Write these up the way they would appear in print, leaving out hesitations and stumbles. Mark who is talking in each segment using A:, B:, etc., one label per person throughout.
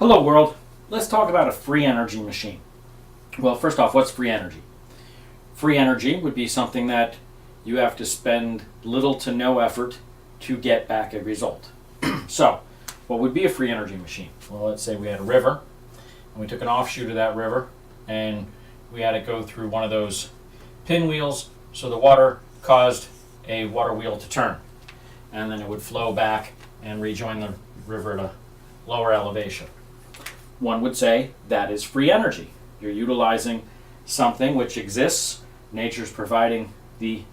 A: Hello world, let's talk about a free energy machine. Well, first off, what's free energy? Free energy would be something that you have to spend little to no effort to get back a result. So, what would be a free energy machine? Well, let's say we had a river, and we took an offshoot of that river, and we had it go through one of those pinwheels, so the water caused a water wheel to turn, and then it would flow back and rejoin the river at a lower elevation. One would say that is free energy. You're utilizing something which exists, nature's providing the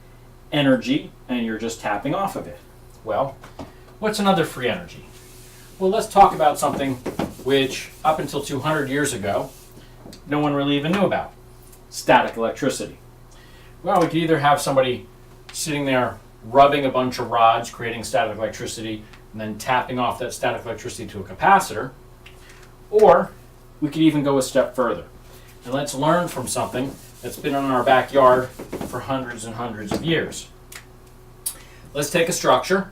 A: energy, and you're just tapping off of it. Well, what's another free energy? Well, let's talk about something which up until 200 years ago, no one really even knew about. Static electricity. Well, we could either have somebody sitting there rubbing a bunch of rods, creating static electricity, and then tapping off that static electricity to a capacitor, or we could even go a step further. And let's learn from something that's been in our backyard for hundreds and hundreds of years. Let's take a structure,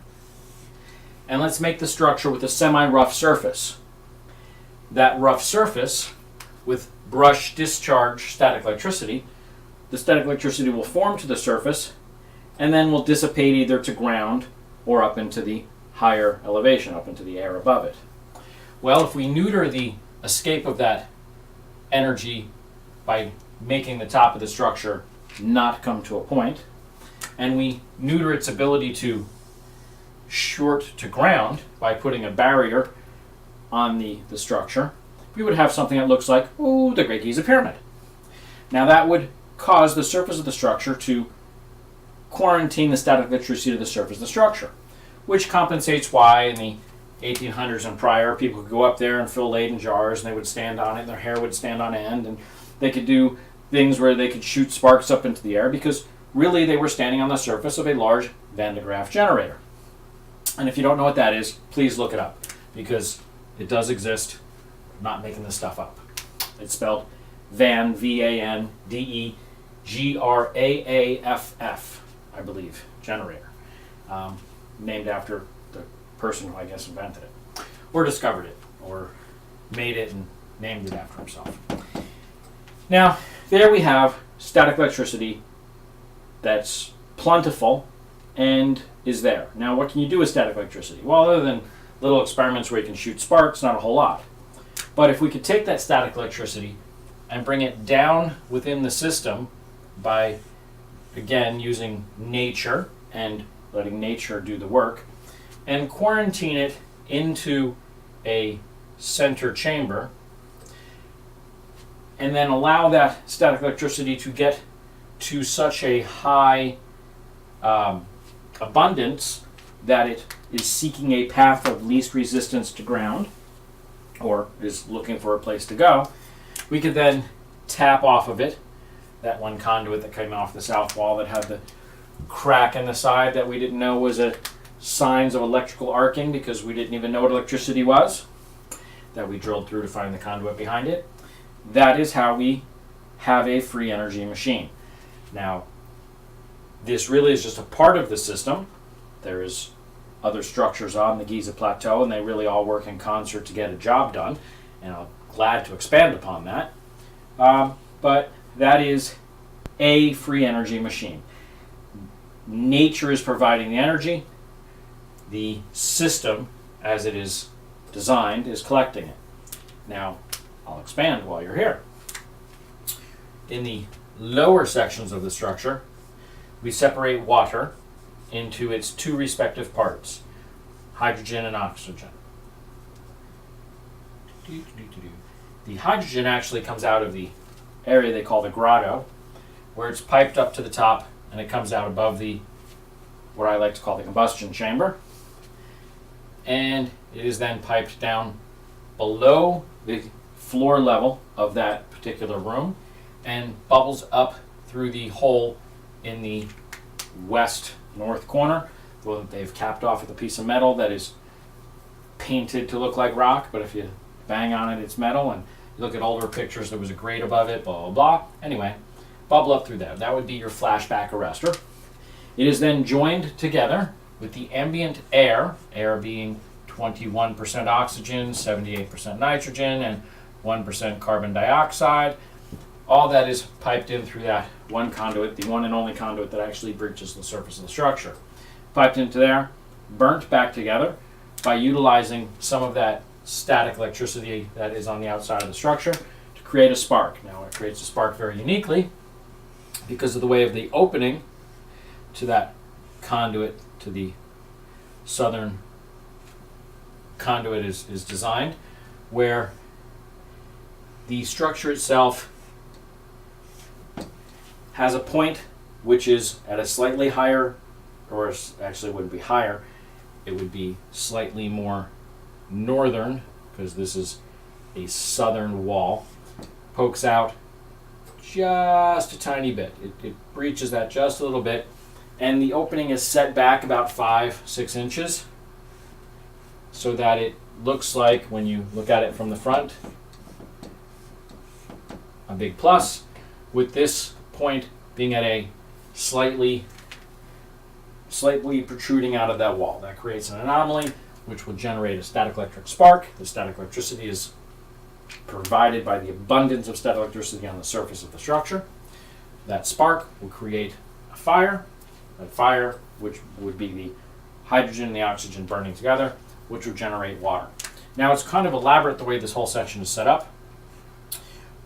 A: and let's make the structure with a semi-rough surface. That rough surface, with brush discharge static electricity, the static electricity will form to the surface, and then will dissipate either to ground or up into the higher elevation, up into the air above it. Well, if we neuter the escape of that energy by making the top of the structure not come to a point, and we neuter its ability to short to ground by putting a barrier on the structure, we would have something that looks like, the Great Giza Pyramid. Now that would cause the surface of the structure to quarantine the static electricity to the surface of the structure, which compensates why in the 1800s and prior, people could go up there and fill Leyden jars, and they would stand on it, and their hair would stand on end, and they could do things where they could shoot sparks up into the air, because really they were standing on the surface of a large Van de Graaff generator. And if you don't know what that is, please look it up, because it does exist. I'm not making this stuff up. It's spelled Van, V-A-N-D-E-G-R-A-A-F-F, I believe, generator, named after the person who I guess invented it, or discovered it, or made it and named it after himself. Now, there we have static electricity that's plentiful and is there. Now, what can you do with static electricity? Well, other than little experiments where you can shoot sparks, not a whole lot. But if we could take that static electricity and bring it down within the system by, again, using nature and letting nature do the work, and quarantine it into a center chamber, and then allow that static electricity to get to such a high abundance that it is seeking a path of least resistance to ground, or is looking for a place to go, we could then tap off of it, that one conduit that came off the south wall that had the crack in the side that we didn't know was a signs of electrical arcing because we didn't even know what electricity was, that we drilled through to find the conduit behind it. That is how we have a free energy machine. Now, this really is just a part of the system. There is other structures on the Giza Plateau, and they really all work in concert to get a job done, and I'm glad to expand upon that. But that is a free energy machine. Nature is providing the energy. The system, as it is designed, is collecting it. Now, I'll expand while you're here. In the lower sections of the structure, we separate water into its two respective parts, hydrogen and oxygen. The hydrogen actually comes out of the area they call the grotto, where it's piped up to the top, and it comes out above the, what I like to call the combustion chamber. And it is then piped down below the floor level of that particular room and bubbles up through the hole in the west north corner, the one that they've capped off with a piece of metal that is painted to look like rock, but if you bang on it, it's metal. And you look at older pictures, there was a grate above it, blah, blah, blah. Anyway, bubble up through there. That would be your flashback arrestor. It is then joined together with the ambient air, air being 21% oxygen, 78% nitrogen, and 1% carbon dioxide. All that is piped in through that one conduit, the one and only conduit that actually breaches the surface of the structure. Piped into there, burnt back together by utilizing some of that static electricity that is on the outside of the structure to create a spark. Now it creates a spark very uniquely because of the way of the opening to that conduit, to the southern conduit is designed, where the structure itself has a point which is at a slightly higher, or actually it wouldn't be higher, it would be slightly more northern, because this is a southern wall, pokes out just a tiny bit. It breaches that just a little bit, and the opening is set back about 5-6 inches so that it looks like, when you look at it from the front, a big plus, with this point being at a slightly protruding out of that wall. That creates an anomaly which will generate a static electric spark. The static electricity is provided by the abundance of static electricity on the surface of the structure. That spark will create a fire. That fire, which would be the hydrogen and the oxygen burning together, which would generate water. Now it's kind of elaborate the way this whole section is set up,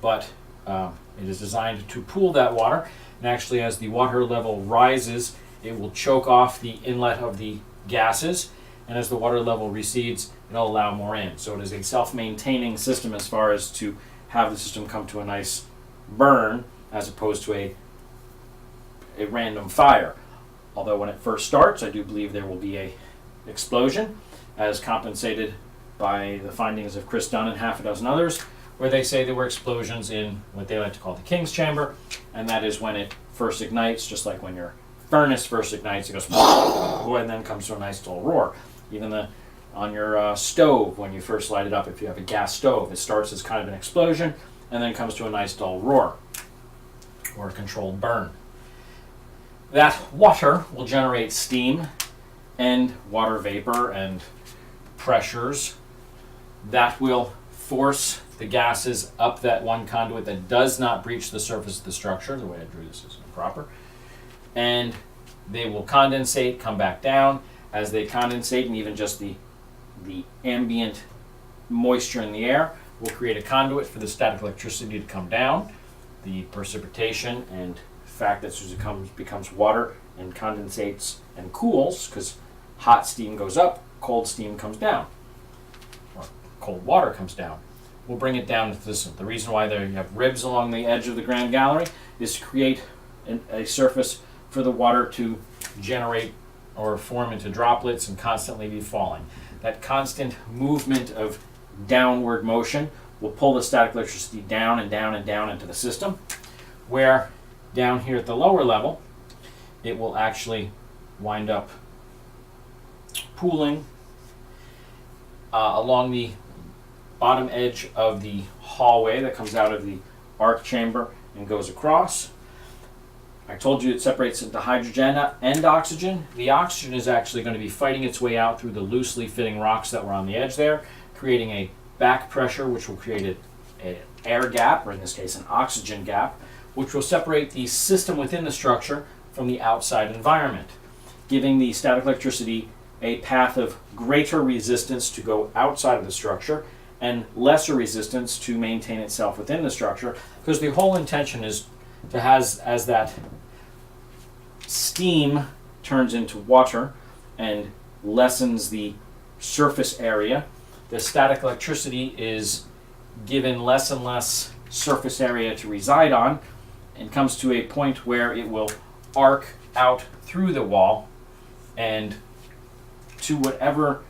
A: but it is designed to pool that water, and actually as the water level rises, it will choke off the inlet of the gases, and as the water level recedes, it'll allow more in. So it is a self-maintaining system as far as to have the system come to a nice burn as opposed to a random fire. Although when it first starts, I do believe there will be a explosion, as compensated by the findings of Chris Dunn and half a dozen others, where they say there were explosions in what they like to call the King's Chamber, and that is when it first ignites, just like when your furnace first ignites, it goes and then comes to a nice dull roar. Even on your stove, when you first light it up, if you have a gas stove, it starts as kind of an explosion and then comes to a nice dull roar, or a controlled burn. That water will generate steam and water vapor and pressures that will force the gases up that one conduit that does not breach the surface of the structure. The way I drew this is improper. And they will condensate, come back down. As they condensate, and even just the ambient moisture in the air will create a conduit for the static electricity to come down. The precipitation and fact that as it becomes water and condensates and cools, because hot steam goes up, cold steam comes down, or cold water comes down, will bring it down to the system. The reason why there you have ribs along the edge of the Grand Gallery is to create a surface for the water to generate or form into droplets and constantly be falling. That constant movement of downward motion will pull the static electricity down and down and down into the system, where down here at the lower level, it will actually wind up pooling along the bottom edge of the hallway that comes out of the arc chamber and goes across. I told you it separates into hydrogen and oxygen. The oxygen is actually going to be fighting its way out through the loosely fitting rocks that were on the edge there, creating a back pressure which will create an air gap, or in this case an oxygen gap, which will separate the system within the structure from the outside environment, giving the static electricity a path of greater resistance to go outside of the structure and lesser resistance to maintain itself within the structure, because the whole intention is to as that steam turns into water and lessens the surface area, the static electricity is given less and less surface area to reside on, and comes to a point where it will arc out through the wall and to whatever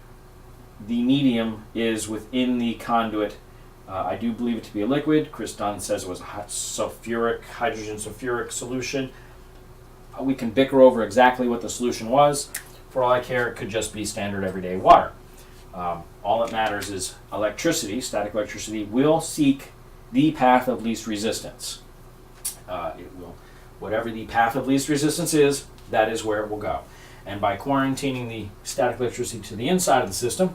A: the medium is within the conduit. I do believe it to be a liquid. Chris Dunn says it was a hydrogen sulfuric solution. We can bicker over exactly what the solution was. For all I care, it could just be standard everyday water. All that matters is electricity, static electricity, will seek the path of least resistance. It will, whatever the path of least resistance is, that is where it will go. And by quarantining the static electricity to the inside of the system,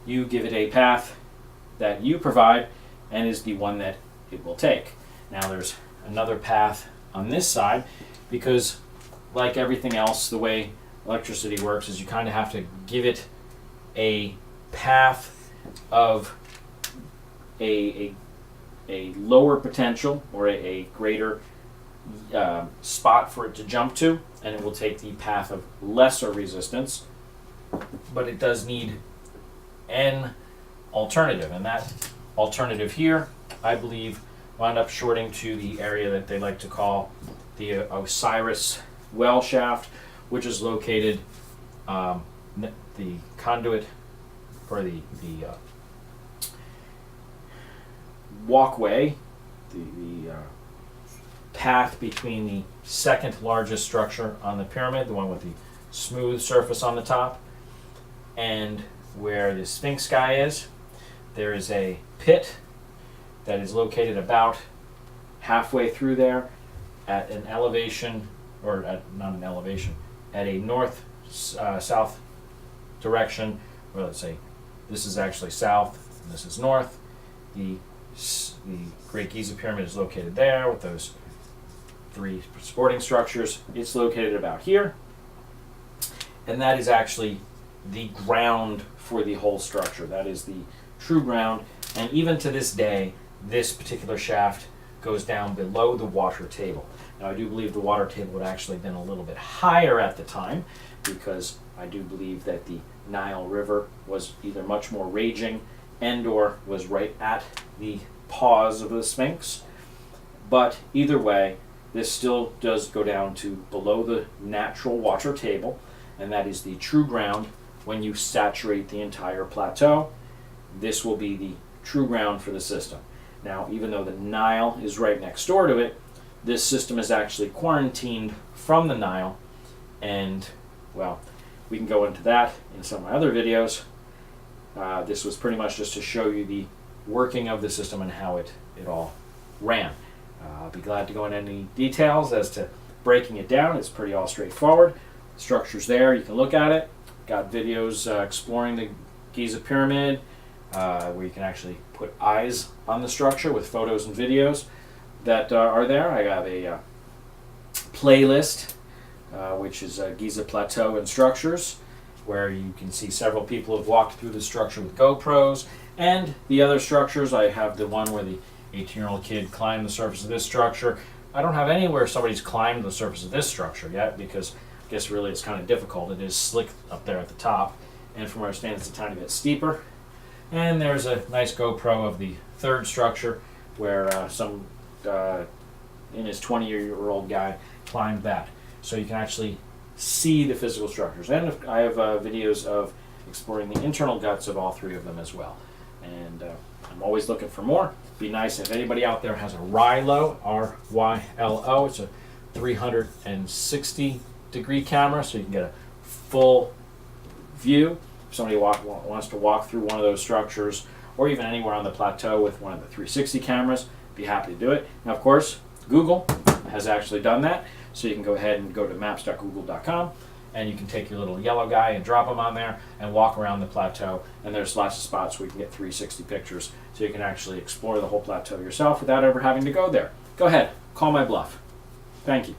A: you give it a path that you provide and is the one that it will take. Now there's another path on this side because, like everything else, the way electricity works is you kind of have to give it a path of a lower potential or a greater spot for it to jump to, and it will take the path of lesser resistance, but it does need an alternative, and that alternative here, I believe, wound up shorting to the area that they like to call the Osiris well shaft, which is located the conduit for the walkway, the path between the second largest structure on the pyramid, the one with the smooth surface on the top, and where the Sphinx guy is. There is a pit that is located about halfway through there at an elevation, or not an elevation, at a north-south direction, or let's say this is actually south and this is north. The Great Giza Pyramid is located there with those 3 supporting structures. It's located about here, and that is actually the ground for the whole structure. That is the true ground, and even to this day, this particular shaft goes down below the water table. Now, I do believe the water table would actually have been a little bit higher at the time, because I do believe that the Nile River was either much more raging and or was right at the paws of the Sphinx. But either way, this still does go down to below the natural water table, and that is the true ground. When you saturate the entire plateau, this will be the true ground for the system. Now, even though the Nile is right next door to it, this system is actually quarantined from the Nile, and, well, we can go into that in some of my other videos. This was pretty much just to show you the working of the system and how it all ran. I'll be glad to go into any details as to breaking it down. It's pretty all straightforward. The structure's there, you can look at it. Got videos exploring the Giza Pyramid, where you can actually put eyes on the structure with photos and videos that are there. I have a playlist, which is Giza Plateau and Structures, where you can see several people have walked through the structure with GoPros. And the other structures, I have the one where the 18-year-old kid climbed the surface of this structure. I don't have anywhere somebody's climbed the surface of this structure yet, because I guess really it's kind of difficult. It is slick up there at the top, and from where I stand it's a tiny bit steeper. And there's a nice GoPro of the third structure where some in his 20-year-old guy climbed that. So you can actually see the physical structures. And I have videos of exploring the internal guts of all 3 of them as well. And I'm always looking for more. Be nice if anybody out there has a Rylo, R-Y-L-O. It's a 360-degree camera, so you can get a full view. If somebody wants to walk through one of those structures, or even anywhere on the plateau with one of the 360 cameras, be happy to do it. Now, of course, Google has actually done that, so you can go ahead and go to maps.google.com, and you can take your little yellow guy and drop him on there and walk around the plateau, and there's lots of spots where you can get 360 pictures, so you can actually explore the whole plateau yourself without ever having to go there. Go ahead, call my bluff. Thank you.